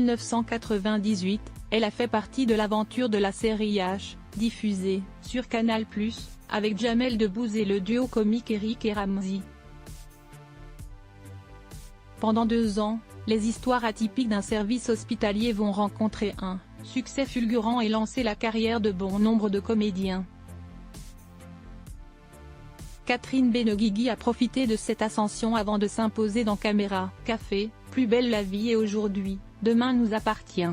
1998, elle a fait partie de l'aventure de la série H, diffusée sur Canal+, avec Jamel Debbouze et le duo comique Eric et Ramzy. Pendant 2 ans, les histoires atypiques d'un service hospitalier vont rencontrer un succès fulgurant et lancer la carrière de bon nombre de comédiens. Catherine Benguigui a profité de cette ascension avant de s'imposer dans Caméra Café, Plus belle la vie et Aujourd'hui, demain nous appartient.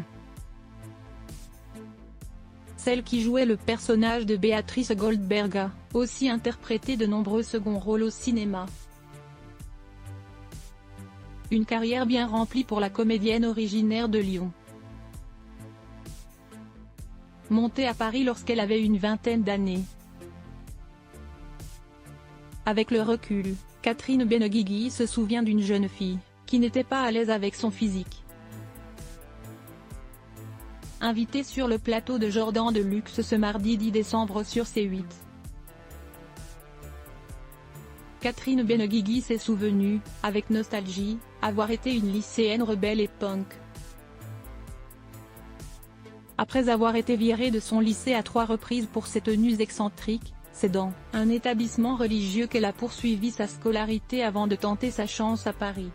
Celle qui jouait le personnage de Béatrice Goldberg a aussi interprété de nombreux seconds rôles au cinéma. Une carrière bien remplie pour la comédienne originaire de Lyon. Montée à Paris lorsqu'elle avait une vingtaine d'années. Avec le recul, Catherine Benguigui se souvient d'une jeune fille qui n'était pas à l'aise avec son physique. Invitée sur le plateau de Jordan de Luxe ce mardi 10 décembre sur C8. Catherine Benguigui s'est souvenue, avec nostalgie, avoir été une lycéenne rebelle et punk. Après avoir été virée de son lycée à 3 reprises pour ses tenues excentriques, c'est dans un établissement religieux qu'elle a poursuivi sa scolarité avant de tenter sa chance à Paris.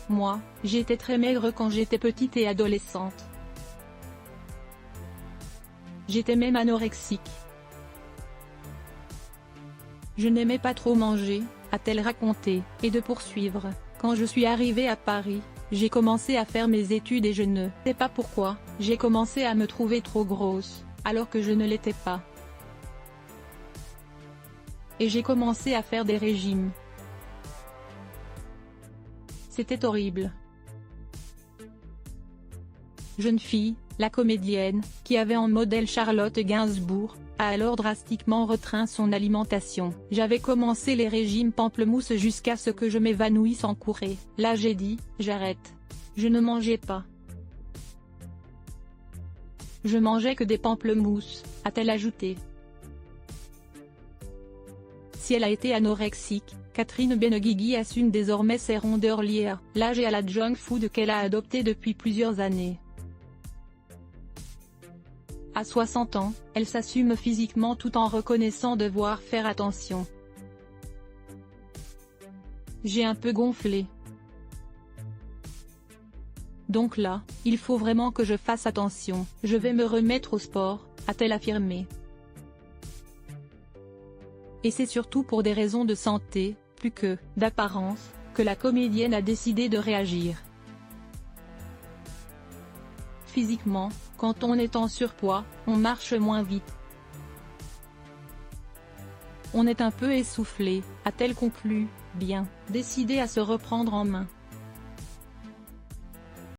Moi, j'étais très maigre quand j'étais petite et adolescente. J'étais même anorexique. Je n'aimais pas trop manger, a-t-elle raconté, et de poursuivre. Quand je suis arrivée à Paris, j'ai commencé à faire mes études et je ne sais pas pourquoi, j'ai commencé à me trouver trop grosse, alors que je ne l'étais pas. Et j'ai commencé à faire des régimes. C'était horrible. Jeune fille, la comédienne, qui avait en modèle Charlotte Gainsbourg, a alors drastiquement restreint son alimentation. J'avais commencé les régimes pamplemousse jusqu'à ce que je m'évanouisse en courée. Là j'ai dit, j'arrête. Je ne mangeais pas. Je mangeais que des pamplemousses, a-t-elle ajouté. Si elle a été anorexique, Catherine Benguigui assume désormais ses rondeurs liées à l'âge et à la junk food qu'elle a adoptée depuis plusieurs années. À 60 ans, elle s'assume physiquement tout en reconnaissant devoir faire attention. J'ai un peu gonflé. Donc là, il faut vraiment que je fasse attention. Je vais me remettre au sport, a-t-elle affirmé. Et c'est surtout pour des raisons de santé, plus que d'apparence, que la comédienne a décidé de réagir. Physiquement, quand on est en surpoids, on marche moins vite. On est un peu essoufflé, a-t-elle conclu, bien décidée à se reprendre en main.